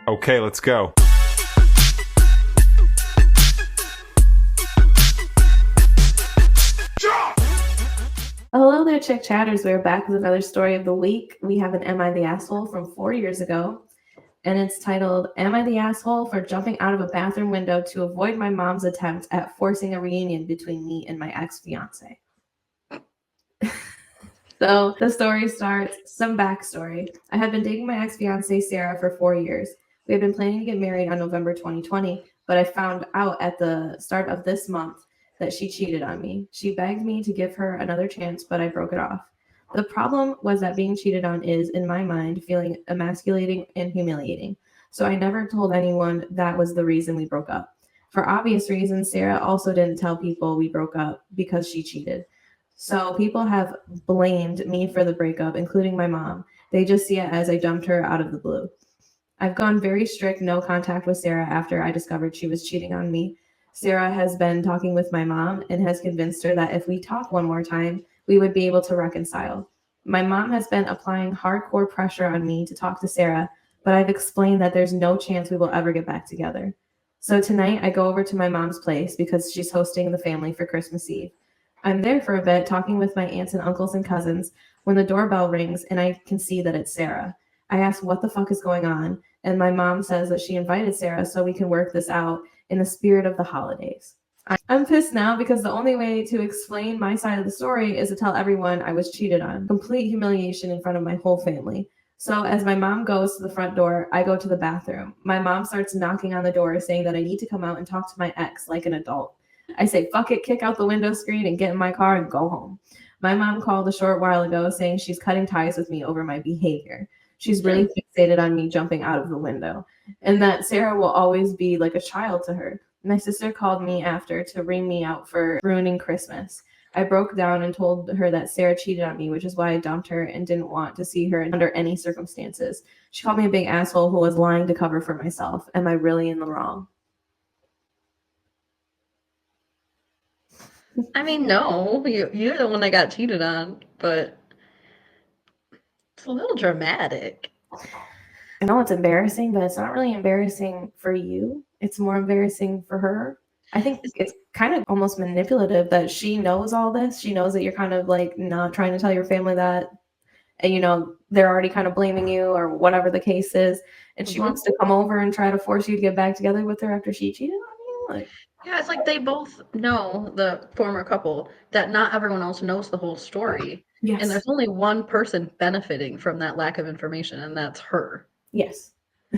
Okay, let's go. Hello there, ChickChatters. We're back with another story of the week. We have an Am I the Asshole from 4 years ago, and it's titled, Am I the Asshole for Jumping Out of a Bathroom Window to Avoid My Mom's Attempt at Forcing a Reunion Between Me and My Ex-Fiance? So the story starts, some backstory. I had been dating my ex-fiance, Sarah, for 4 years. We had been planning to get married on November 2020, but I found out at the start of this month that she cheated on me. She begged me to give her another chance, but I broke it off. The problem was that being cheated on is, in my mind, feeling emasculating and humiliating. So I never told anyone that was the reason we broke up. For obvious reasons, Sarah also didn't tell people we broke up because she cheated. So people have blamed me for the breakup, including my mom. They just see it as I dumped her out of the blue. I've gone very strict no contact with Sarah after I discovered she was cheating on me. Sarah has been talking with my mom and has convinced her that if we talk one more time, we would be able to reconcile. My mom has been applying hardcore pressure on me to talk to Sarah, but I've explained that there's no chance we will ever get back together. So tonight I go over to my mom's place because she's hosting the family for Christmas Eve. I'm there for a bit talking with my aunts and uncles and cousins when the doorbell rings and I can see that it's Sarah. I ask what the fuck is going on, and my mom says that she invited Sarah so we can work this out in the spirit of the holidays. I'm pissed now because the only way to explain my side of the story is to tell everyone I was cheated on. Complete humiliation in front of my whole family. So as my mom goes to the front door, I go to the bathroom. My mom starts knocking on the door saying that I need to come out and talk to my ex like an adult. I say, fuck it, kick out the window screen and get in my car and go home. My mom called a short while ago saying she's cutting ties with me over my behavior. She's really fixated on me jumping out of the window and that Sarah will always be like a child to her. My sister called me after to ring me out for ruining Christmas. I broke down and told her that Sarah cheated on me, which is why I dumped her and didn't want to see her under any circumstances. She called me a big asshole who was lying to cover for myself. Am I really in the wrong? I mean, no, you're the one that got cheated on, but it's a little dramatic. I know it's embarrassing, but it's not really embarrassing for you. It's more embarrassing for her. I think it's kind of almost manipulative that she knows all this. She knows that you're kind of like not trying to tell your family that, and they're already kind of blaming you or whatever the case is. And she wants to come over and try to force you to get back together with her after she cheated on you. Yeah, it's like they both know, the former couple, that not everyone else knows the whole story. Yes. And there's only one person benefiting from that lack of information, and that's her. Yes.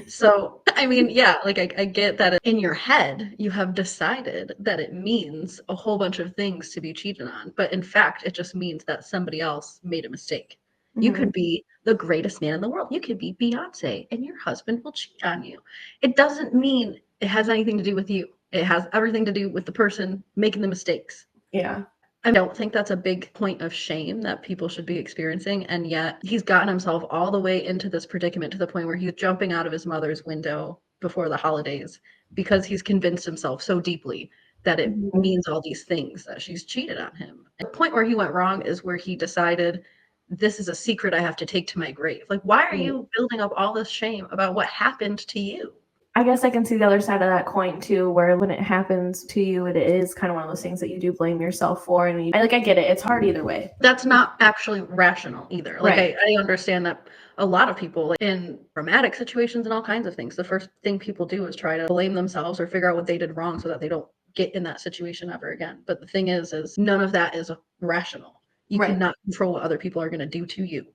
So, I mean, yeah, like I get that in your head, you have decided that it means a whole bunch of things to be cheated on. But in fact, it just means that somebody else made a mistake. You could be the greatest man in the world. You could be Beyonce, and your husband will cheat on you. It doesn't mean it has anything to do with you. It has everything to do with the person making the mistakes. Yeah. I don't think that's a big point of shame that people should be experiencing. And yet he's gotten himself all the way into this predicament to the point where he's jumping out of his mother's window before the holidays because he's convinced himself so deeply that it means all these things, that she's cheated on him. The point where he went wrong is where he decided, this is a secret I have to take to my grave. Like, why are you building up all this shame about what happened to you? I guess I can see the other side of that coin too, where when it happens to you, it is kind of one of those things that you do blame yourself for. And I get it. It's hard either way. That's not actually rational either. Like, right. I understand that a lot of people, like, in traumatic situations and all kinds of things, the first thing people do is try to blame themselves or figure out what they did wrong so that they don't get in that situation ever again. But the thing is none of that is rational. You cannot control what other people are going to do to you.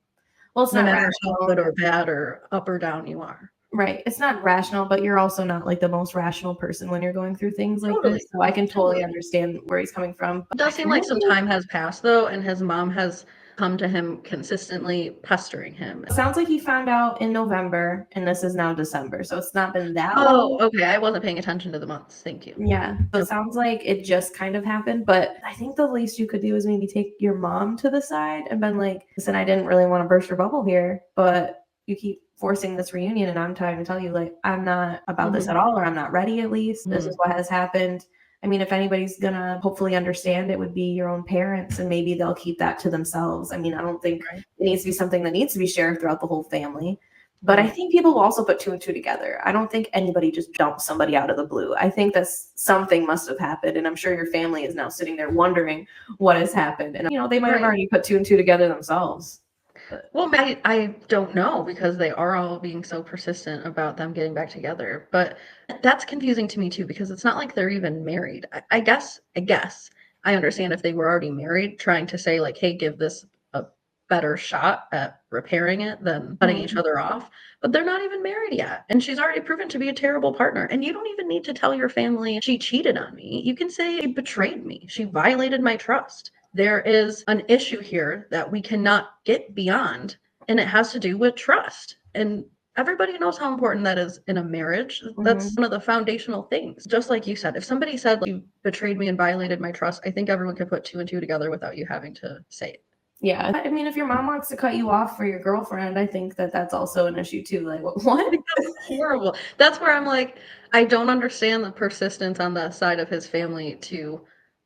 Well, it's no not matter rational. how good or bad or up or down you are. Right. It's not rational, but you're also not like the most rational person when you're going through things like this. So I can totally understand where he's coming from. It does seem like some time has passed though, and his mom has come to him consistently pestering him. It sounds like he found out in November and this is now December. So it's not been that long. Oh, okay. I wasn't paying attention to the months. Thank you. Yeah. So it sounds like it just kind of happened, but I think the least you could do is maybe take your mom to the side and been like, listen, I didn't really want to burst your bubble here, but you keep forcing this reunion and I'm trying to tell you, like, I'm not about this at all, or I'm not ready at least. This is what has happened. I mean, if anybody's gonna hopefully understand, it would be your own parents, and maybe they'll keep that to themselves. I mean, I don't think it needs to be something that needs to be shared throughout the whole family, But I think people will also put two and two together. I don't think anybody just dumps somebody out of the blue. I think that's something must have happened. And I'm sure your family is now sitting there wondering what has happened. And, they might have already put two and two together themselves. But. Well, I don't know because they are all being so persistent about them getting back together. But that's confusing to me too because it's not like they're even married. I guess I understand if they were already married, trying to say like, hey, give this a better shot at repairing it than cutting each other off. But they're not even married yet. And she's already proven to be a terrible partner. And you don't even need to tell your family she cheated on me. You can say she betrayed me. She violated my trust. There is an issue here that we cannot get beyond, and it has to do with trust. And everybody knows how important that is in a marriage. That's one of the foundational things. Just like you said, if somebody said, like, you betrayed me and violated my trust, I think everyone can put two and two together without you having to say it. Yeah. I mean, if your mom wants to cut you off for your girlfriend, I think that that's also an issue too. Like, what? That's horrible. That's where I'm like, I don't understand the persistence on the side of his family to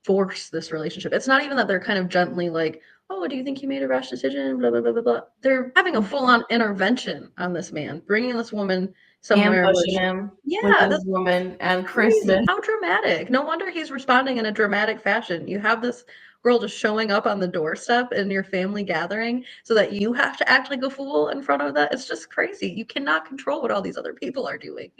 force this relationship. It's not even that they're kind of gently like, oh, do you think you made a rash decision? Blah, blah, blah, blah, blah. They're having a full-on intervention on this man, bringing this woman somewhere. Ambushing him with this woman and Christmas. How dramatic. No wonder he's responding in a dramatic fashion. You have this girl just showing up on the doorstep in your family gathering so that you have to act like a fool in front of that. It's just crazy. You cannot control what all these other people are doing.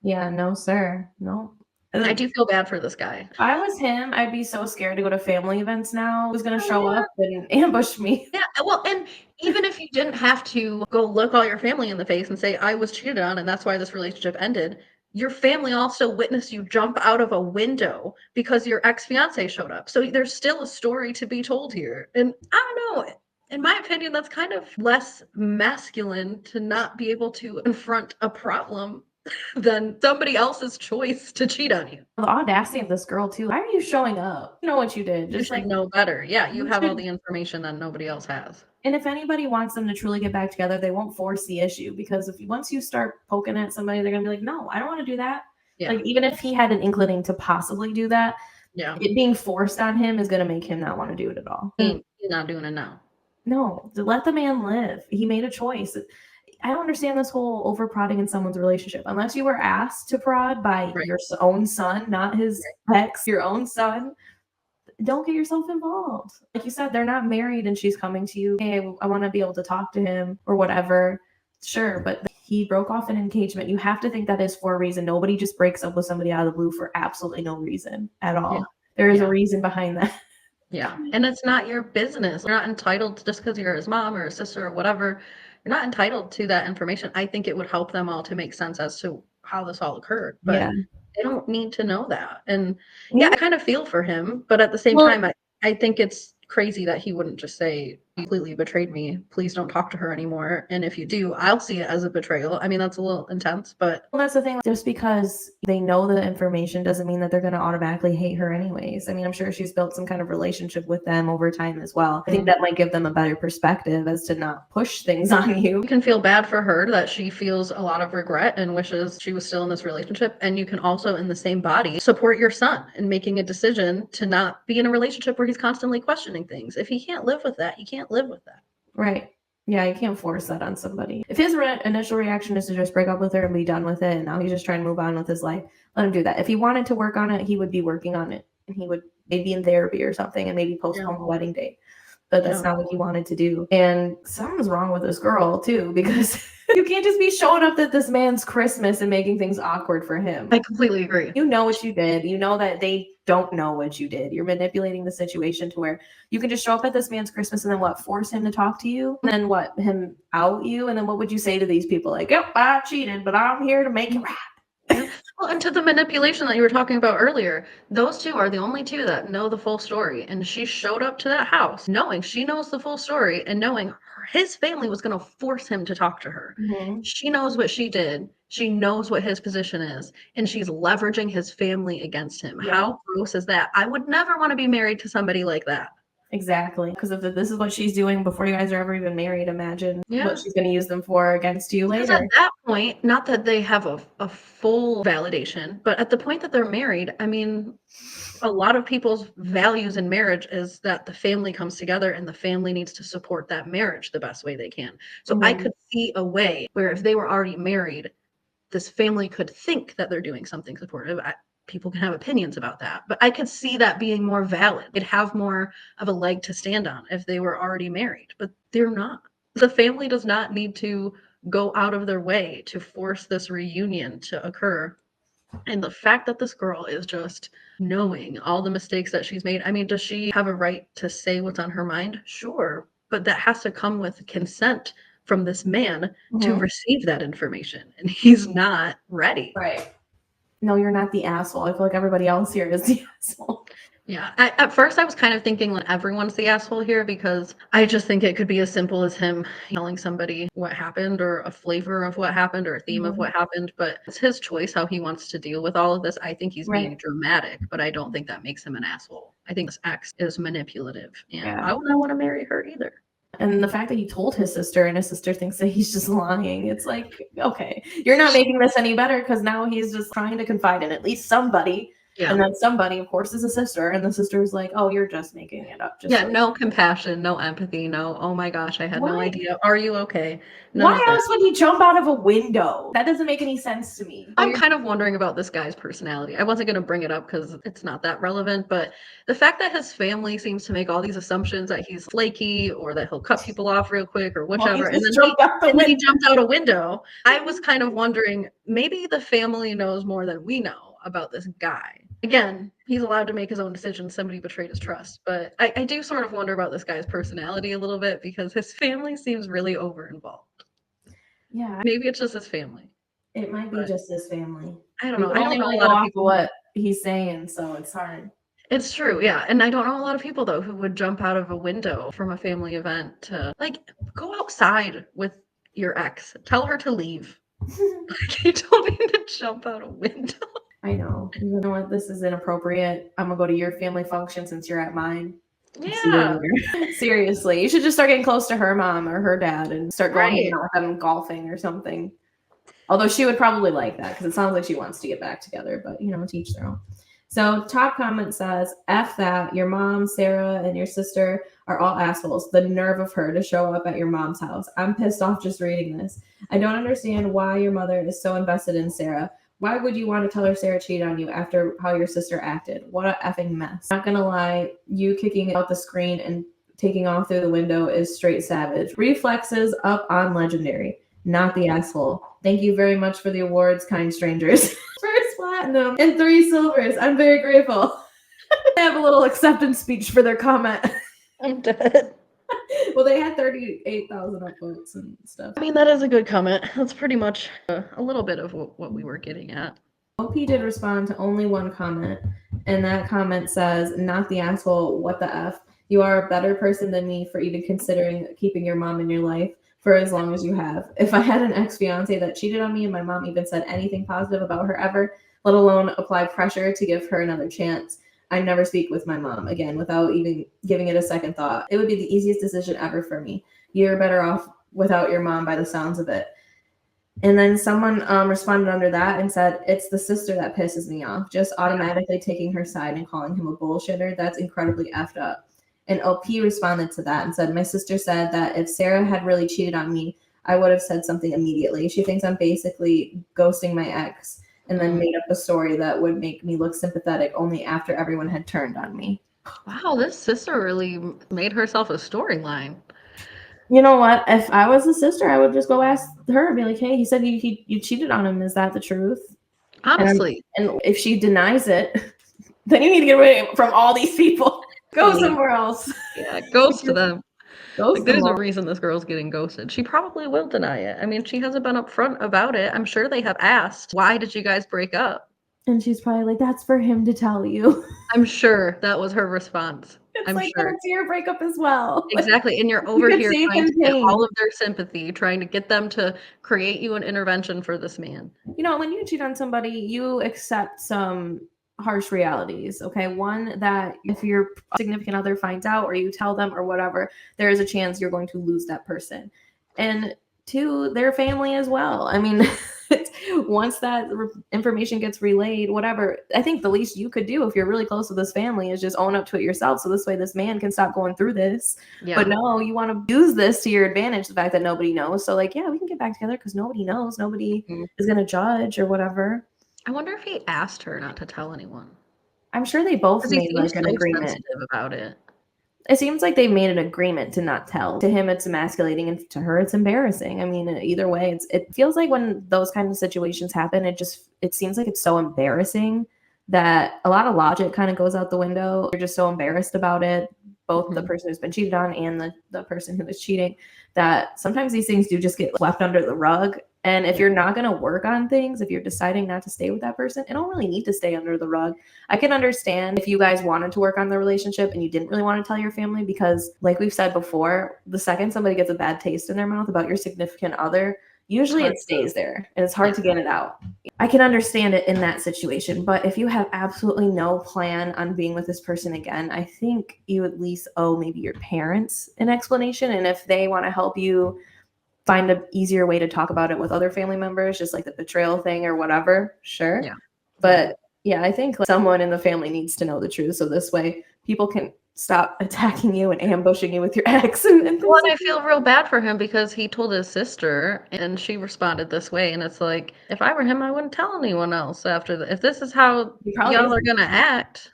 Yeah, no, sir. No. I do feel bad for this guy. If I was him, I'd be so scared to go to family events now. Who's going to show up and ambush me? Yeah, well, and even if you didn't have to go look all your family in the face and say, I was cheated on and that's why this relationship ended, your family also witnessed you jump out of a window because your ex-fiance showed up. So there's still a story to be told here. And I don't know. In my opinion, that's kind of less masculine to not be able to confront a problem than somebody else's choice to cheat on you. The audacity of this girl too. Why are you showing up? You know what you did. Just like know better. Yeah, you have all the information that nobody else has. And if anybody wants them to truly get back together, they won't force the issue because once you start poking at somebody, they're gonna be like, no, I don't want to do that. Yeah. Like even if he had an inkling to possibly do that, it being forced on him is gonna make him not want to do it at all. He's not doing it now. No, let the man live. He made a choice. I don't understand this whole over prodding in someone's relationship unless you were asked to prod by your own son, not his ex, your own son. Don't get yourself involved. Like you said, they're not married and she's coming to you. Hey, I want to be able to talk to him or whatever. Sure, but he broke off an engagement. You have to think that is for a reason. Nobody just breaks up with somebody out of the blue for absolutely no reason at all. Yeah. There is a reason behind that. Yeah, and it's not your business. You're not entitled to, just because you're his mom or his sister or whatever, you're not entitled to that information. I think it would help them all to make sense as to how this all occurred. But they don't need to know that. And I kind of feel for him. But at the same time, I think it's crazy that he wouldn't just say, you completely betrayed me. Please don't talk to her anymore. And if you do, I'll see it as a betrayal. I mean, that's a little intense, but. Well, that's the thing. Just because they know the information doesn't mean that they're going to automatically hate her anyways. I mean, I'm sure she's built some kind of relationship with them over time as well. I think that might give them a better perspective as to not push things on you. You can feel bad for her that she feels a lot of regret and wishes she was still in this relationship. And you can also, in the same body, support your son in making a decision to not be in a relationship where he's constantly questioning things. If he can't live with that, he can't live with that. Right. Yeah, you can't force that on somebody. If his initial reaction is to just break up with her and be done with it, and now he's just trying to move on with his life, let him do that. If he wanted to work on it, he would be working on it. And he would maybe be in therapy or something and maybe postpone the wedding date. But that's not what he wanted to do. And something's wrong with this girl, too, because you can't just be showing up at this man's Christmas and making things awkward for him. I completely agree. You know what you did. You know that they don't know what you did. You're manipulating the situation to where you can just show up at this man's Christmas and then force him to talk to you? And then him out you? And then what would you say to these people? Like, yep, I cheated, but I'm here to make it right. Well, and to the manipulation that you were talking about earlier, those two are the only two that know the full story. And she showed up to that house knowing she knows the full story and knowing his family was going to force him to talk to her. Mm-hmm. She knows what she did. She knows what his position is. And she's leveraging his family against him. Yeah. How gross is that? I would never want to be married to somebody like that. Exactly. Because if this is what she's doing before you guys are ever even married, imagine what she's going to use them for against you later. Because at that point, not that they have a full validation, but at the point that they're married, I mean, a lot of people's values in marriage is that the family comes together and the family needs to support that marriage the best way they can. So I could see a way where if they were already married, this family could think that they're doing something supportive. People can have opinions about that, but I could see that being more valid. They'd have more of a leg to stand on if they were already married, but they're not. The family does not need to go out of their way to force this reunion to occur. And the fact that this girl is just knowing all the mistakes that she's made, I mean, does she have a right to say what's on her mind? Sure. But that has to come with consent from this man to receive that information. And he's not ready. Right. No, you're not the asshole. I feel like everybody else here is the asshole. Yeah. At first, I was kind of thinking like everyone's the asshole here because I just think it could be as simple as him telling somebody what happened or a flavor of what happened or a theme of what happened. But it's his choice how he wants to deal with all of this. I think he's being dramatic, but I don't think that makes him an asshole. I think this ex is manipulative, and I would not want to marry her either. And the fact that he told his sister and his sister thinks that he's just lying, it's like, okay, you're not making this any better because now he's just trying to confide in at least somebody. Yeah. And that somebody, of course, is a sister. And the sister is like, oh, you're just making it up. Just no compassion, no empathy, no, oh my gosh, I had no idea. Are you okay? Why else would he jump out of a window? That doesn't make any sense to me. I'm kind of wondering about this guy's personality. I wasn't going to bring it up because it's not that relevant, but the fact that his family seems to make all these assumptions that he's flaky or that he'll cut people off real quick or whichever, and then he jumped out a window. I was kind of wondering, maybe the family knows more than we know about this guy. Again, he's allowed to make his own decisions. Somebody betrayed his trust. But I do sort of wonder about this guy's personality a little bit because his family seems really over-involved. Yeah. Maybe it's just his family. It might be just his family. I don't know. I don't know a lot of people what he's saying, so it's hard. It's true, yeah. And I don't know a lot of people, though, who would jump out of a window from a family event to, like, go outside with your ex. Tell her to leave. Like, you don't need to jump out a window. I know. You know what? This is inappropriate. I'm going to go to your family function since you're at mine. Yeah. Seriously. You should just start getting close to her mom or her dad and start going with them golfing or something. Although she would probably like that because it sounds like she wants to get back together. But, you know, to each their own. So top comment says, F that. Your mom, Sarah, and your sister are all assholes. The nerve of her to show up at your mom's house. I'm pissed off just reading this. I don't understand why your mother is so invested in Sarah. Why would you want to tell her Sarah cheated on you after how your sister acted? What a effing mess. Not gonna lie, you kicking out the screen and taking off through the window is straight savage. Reflexes up on legendary. Not the asshole. Thank you very much for the awards, kind strangers. First platinum and 3 silvers. I'm very grateful. I have a little acceptance speech for their comment. I'm dead. Well, they had 38,000 upvotes and stuff. I mean, that is a good comment. That's pretty much a little bit of what we were getting at. OP did respond to only one comment, and that comment says, not the asshole, what the F. You are a better person than me for even considering keeping your mom in your life for as long as you have. If I had an ex-fiance that cheated on me and my mom even said anything positive about her ever, let alone apply pressure to give her another chance, I'd never speak with my mom again without even giving it a second thought. It would be the easiest decision ever for me. You're better off without your mom by the sounds of it. And then someone responded under that and said, it's the sister that pisses me off. Just automatically taking her side and calling him a bullshitter. That's incredibly effed up. And OP responded to that and said, my sister said that if Sarah had really cheated on me, I would have said something immediately. She thinks I'm basically ghosting my ex. And then made up a story that would make me look sympathetic only after everyone had turned on me. Wow, this sister really made herself a storyline. You know what? If I was a sister, I would just go ask her and be like, hey, he said you cheated on him. Is that the truth? Honestly. And if she denies it, then you need to get away from all these people. Go somewhere else. Yeah, ghost them. Like, there's a reason this girl's getting ghosted. She probably will deny it. I mean, she hasn't been upfront about it. I'm sure they have asked, why did you guys break up? And she's probably like, that's for him to tell you. I'm sure that was her response. I'm like, sure. That's your breakup as well. Exactly. And you're over here trying to get all of their sympathy, trying to get them to create you an intervention for this man. You know, when you cheat on somebody, you accept some harsh realities. Okay. One, that if your significant other finds out or you tell them or whatever, there is a chance you're going to lose that person. And 2, their family as well. I mean, once that information gets relayed, whatever, I think the least you could do if you're really close with this family is just own up to it yourself. So this way this man can stop going through this. Yeah. But no, you want to use this to your advantage, the fact that nobody knows. So like, yeah, we can get back together because nobody knows. Nobody is going to judge or whatever. I wonder if he asked her not to tell anyone. I'm sure they both Because he made seems like an so agreement sensitive about it. It seems like they made an agreement to not tell. To him, it's emasculating, and to her, it's embarrassing. I mean, either way, it feels like when those kinds of situations happen, it seems like it's so embarrassing that a lot of logic kind of goes out the window. You're just so embarrassed about it, both the person who's been cheated on and the person who is cheating, that sometimes these things do just get swept under the rug. And if you're not going to work on things, if you're deciding not to stay with that person, it don't really need to stay under the rug. I can understand if you guys wanted to work on the relationship and you didn't really want to tell your family, because like we've said before, the second somebody gets a bad taste in their mouth about your significant other, usually it stays there and it's hard to get it out. I can understand it in that situation, but if you have absolutely no plan on being with this person again, I think you at least owe maybe your parents an explanation. And if they want to help you find an easier way to talk about it with other family members, just like the betrayal thing or whatever, sure. Yeah. But yeah, I think someone in the family needs to know the truth. So this way people can stop attacking you and ambushing you with your ex. And well, I feel real bad for him because he told his sister and she responded this way. And it's like, if I were him, I wouldn't tell anyone else after that. If this is how y'all are going to act.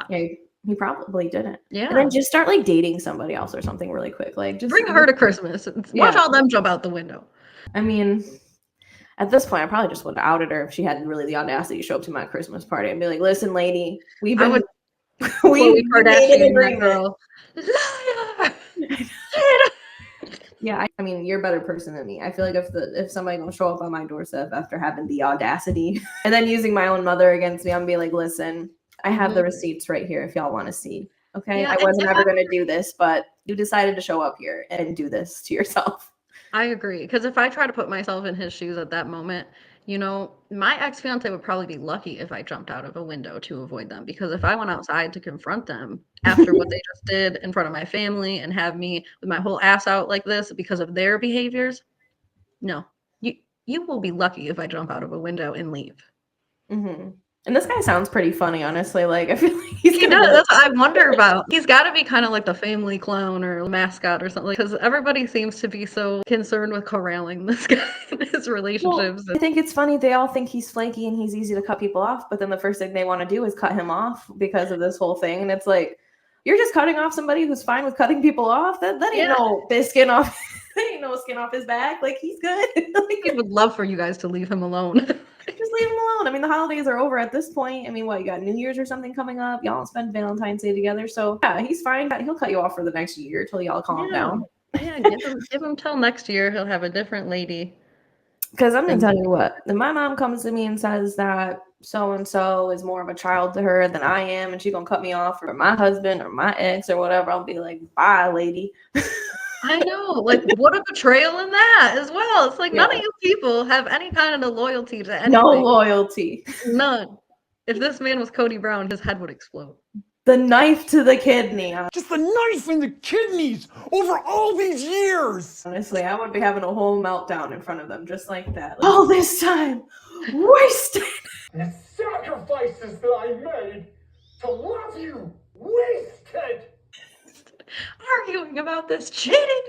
Yeah, he probably didn't. Yeah. And then just start like dating somebody else or something really quick. Like just bring her to Christmas. Watch all them jump out the window. I mean, at this point, I probably just would have outed her if she had really the audacity to show up to my Christmas party and be like, "Listen, lady, we've been we Kardashian that girl." Yeah, I mean, you're a better person than me. I feel like if somebody gonna show up on my doorstep after having the audacity and then using my own mother against me, I'm be like, "Listen, I have the receipts right here if y'all want to see." Okay, I wasn't ever gonna do this, but you decided to show up here and do this to yourself. I agree, because if I try to put myself in his shoes at that moment, you know, my ex-fiance would probably be lucky if I jumped out of a window to avoid them, because if I went outside to confront them after what they just did in front of my family and have me with my whole ass out like this because of their behaviors, no, you will be lucky if I jump out of a window and leave. Mm-hmm. And this guy sounds pretty funny, honestly. Like, I feel like he does. That's what I wonder about. He's got to be kind of like the family clown or mascot or something, because everybody seems to be so concerned with corralling this guy in his relationships. Well, I think it's funny. They all think he's flaky and he's easy to cut people off, but then the first thing they want to do is cut him off because of this whole thing. And it's like, you're just cutting off somebody who's fine with cutting people off. That ain't no skin off. That ain't no skin off his back. Like, he's good. He would love for you guys to leave him alone. Just leave him alone. I mean, the holidays are over at this point. I mean, what, you got New Year's or something coming up? Y'all spend Valentine's Day together. So yeah, he's fine. He'll cut you off for the next year till y'all calm down. Yeah, give him till next year. He'll have a different lady. Because I'm gonna tell you what, if my mom comes to me and says that so-and-so is more of a child to her than I am, and she's gonna cut me off for my husband or my ex or whatever, I'll be like, bye, lady. I know, like, what a betrayal in that as well. It's like, none of you people have any kind of loyalty to anything. No loyalty. None. If this man was Cody Brown, his head would explode. The knife to the kidney. Just the knife in the kidneys over all these years. Honestly, I would be having a whole meltdown in front of them, just like that. Like, all this time wasted. The sacrifices that I made to love you, wasted. Arguing about this cheating,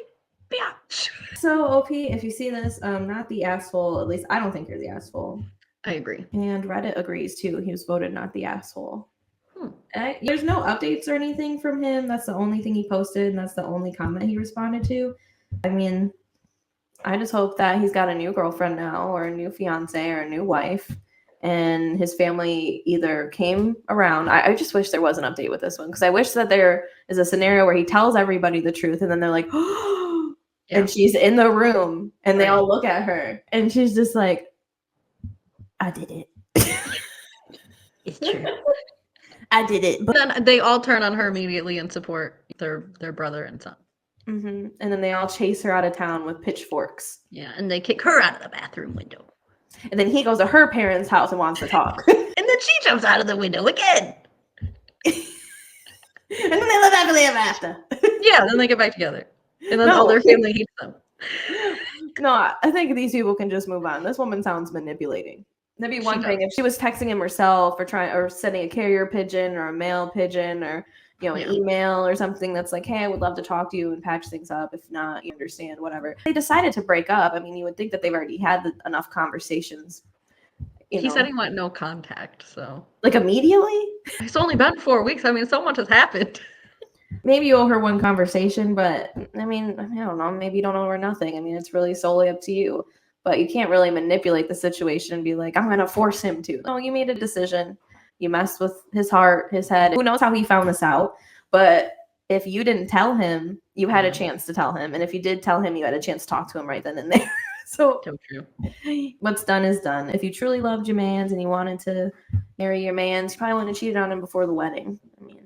bitch. So, OP, if you see this, not the asshole. At least I don't think you're the asshole. I agree. And Reddit agrees too. He was voted not the asshole. There's no updates or anything from him. That's the only thing he posted, and that's the only comment he responded to. I mean, I just hope that he's got a new girlfriend now, or a new fiance, or a new wife, and his family either came around. I just wish there was an update with this one, because I wish that there is a scenario where he tells everybody the truth, and then they're like, oh, and she's in the room, and they all look at her, and she's just like, I did it. It's true. I did it. But then they all turn on her immediately and support their brother and son. Mm-hmm. And then they all chase her out of town with pitchforks. Yeah, and they kick her out of the bathroom window. And then he goes to her parents' house and wants to talk. And then she jumps out of the window again. And then they live happily ever after. Yeah, then they get back together. And then all their family hates them. No, I think these people can just move on. This woman sounds manipulating. That'd be one thing if she was texting him herself or sending a carrier pigeon or a mail pigeon or an email or something that's like, hey, I would love to talk to you and patch things up. If not, you understand, whatever. They decided to break up. I mean, you would think that they've already had enough conversations. He said he wanted no contact, so like immediately. It's only been 4 weeks. I mean, so much has happened. Maybe you owe her one conversation, but I mean, I don't know. Maybe you don't owe her nothing. I mean, it's really solely up to you. But you can't really manipulate the situation and be like, I'm going to force him to. No, you made a decision. You messed with his heart, his head. Who knows how he found this out? But if you didn't tell him, you had a chance to tell him. And if you did tell him, you had a chance to talk to him right then and there. So what's done is done. If you truly loved your mans and you wanted to marry your mans, you probably wouldn't have cheated on him before the wedding. I mean,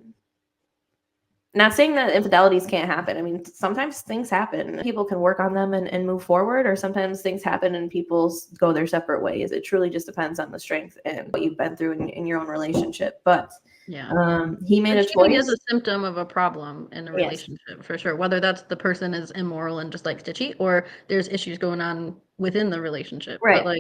not saying that infidelities can't happen. I mean, sometimes things happen. People can work on them and move forward, or sometimes things happen and people go their separate ways. It truly just depends on the strength and what you've been through in your own relationship. But he made a choice. Cheating is a symptom of a problem in a relationship, for sure. Whether that's the person is immoral and just likes to cheat, or there's issues going on within the relationship. Right. But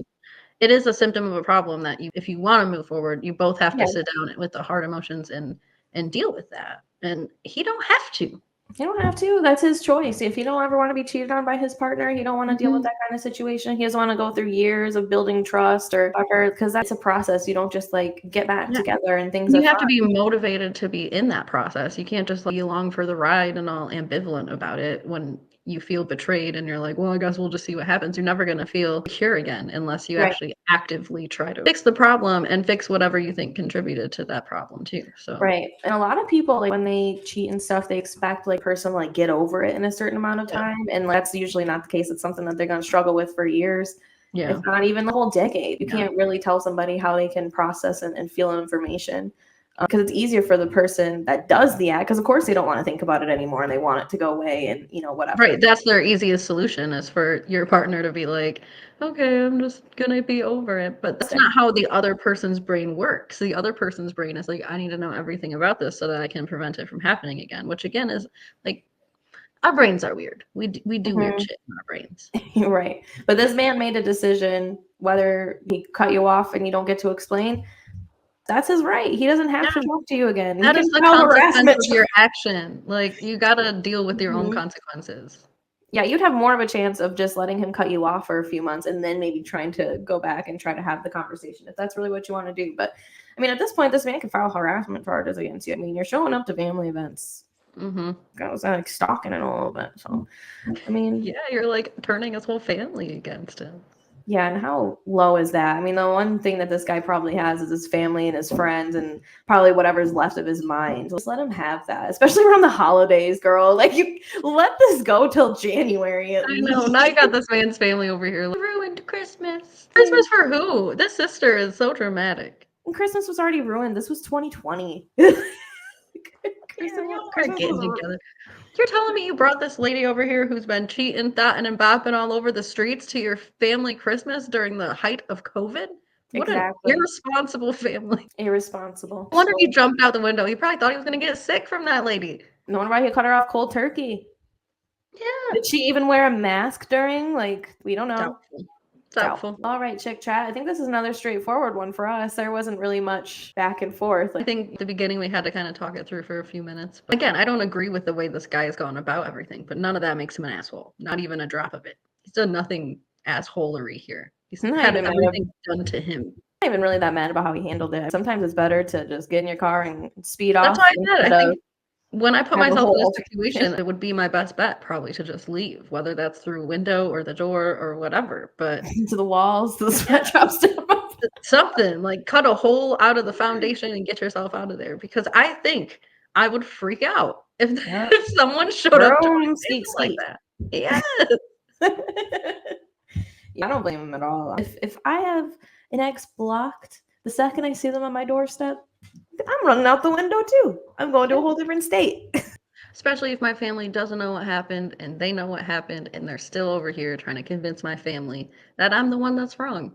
it is a symptom of a problem that if you want to move forward, you both have to sit down with the hard emotions and deal with that. And he don't have to. You don't have to. That's his choice. If you don't ever want to be cheated on by his partner, you don't want to deal with that kind of situation. He doesn't want to go through years of building trust or whatever, because that's a process. You don't just get back together and things. You have to be motivated to be in that process. You can't just be along for the ride and all ambivalent about it when you feel betrayed and you're like, well, I guess we'll just see what happens. You're never going to feel secure again unless you actually actively try to fix the problem and fix whatever you think contributed to that problem too. So and a lot of people, when they cheat and stuff, they expect person get over it in a certain amount of time, and that's usually not the case. It's something that they're going to struggle with for years, if not even the whole decade. You can't really tell somebody how they can process and feel information. Because it's easier for the person that does the act, because of course they don't want to think about it anymore and they want it to go away and whatever. Right, that's their easiest solution, is for your partner to be like, okay, I'm just gonna be over it. But that's not how the other person's brain works. The other person's brain is like, I need to know everything about this so that I can prevent it from happening again. Which again is our brains are weird. We do weird shit in our brains. Right. But this man made a decision, whether he cut you off and you don't get to explain. That's his right. He doesn't have to talk to you again. That is the consequence of your action. You got to deal with your own consequences. Yeah, you'd have more of a chance of just letting him cut you off for a few months and then maybe trying to go back and try to have the conversation if that's really what you want to do. But I mean, at this point, this man can file harassment charges against you. I mean, you're showing up to family events. I was stalking it a little bit. So, I mean, you're turning his whole family against him. Yeah, and how low is that? I mean, the one thing that this guy probably has is his family and his friends and probably whatever's left of his mind. Just let him have that, especially around the holidays, girl. You let this go till January at least. I know. Now you got this man's family over here. Ruined Christmas. Christmas for who? This sister is so dramatic. And Christmas was already ruined. This was 2020. Christmas getting together. You're telling me you brought this lady over here who's been cheating, thotting, and bopping all over the streets to your family Christmas during the height of COVID? What an irresponsible family. Irresponsible. I wonder if he jumped out the window. He probably thought he was going to get sick from that lady. No wonder why he cut her off cold turkey. Yeah. Did she even wear a mask during? We don't know. Doubtful. All right, Chick Chat. I think this is another straightforward one for us. There wasn't really much back and forth. I think at the beginning we had to kind of talk it through for a few minutes. But again, I don't agree with the way this guy has gone about everything, but none of that makes him an asshole. Not even a drop of it. He's done nothing assholery here. He's had everything done to him. I'm not even really that mad about how he handled it. Sometimes it's better to just get in your car and speed off. That's why I said. I think when I put myself in this situation, it would be my best bet probably to just leave, whether that's through a window or the door or whatever. But to the walls, to the sweatshops, something cut a hole out of the foundation and get yourself out of there. Because I think I would freak out if someone showed up like that. Yes. I don't blame him at all. If I have an ex blocked, the second I see them on my doorstep, I'm running out the window too. I'm going to a whole different state. Especially if my family doesn't know what happened and they know what happened and they're still over here trying to convince my family that I'm the one that's wrong.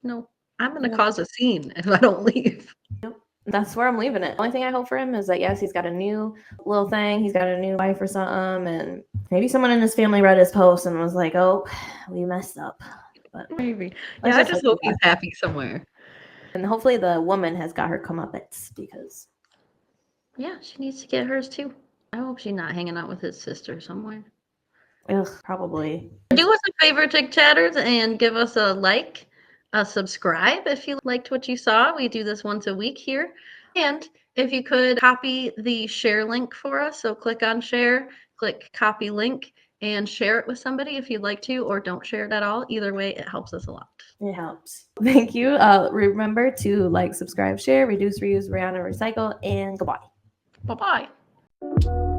No, I'm going to cause a scene if I don't leave. Yep. That's where I'm leaving it. The only thing I hope for him is that, yes, he's got a new little thing. He's got a new wife or something. And Maybe someone in his family read his post and was like, "Oh, we messed up." But Maybe. let's Yeah, I just just hope hope he's happy somewhere. and hopefully the woman has got her comeuppance because Yeah, she needs to get hers too. I hope she's not hanging out with his sister somewhere. probably. Do us a favor, Chick Chatters, and give us a like, a subscribe if you liked what you saw. We do this once a week here. And if you could copy the share link for us, so click on share, click copy link, and share it with somebody if you'd like to, or don't share it at all. Either way, it helps us a lot. It helps. Thank you. Remember to like, subscribe, share, reduce, reuse, reon, and recycle, and goodbye. Bye-bye.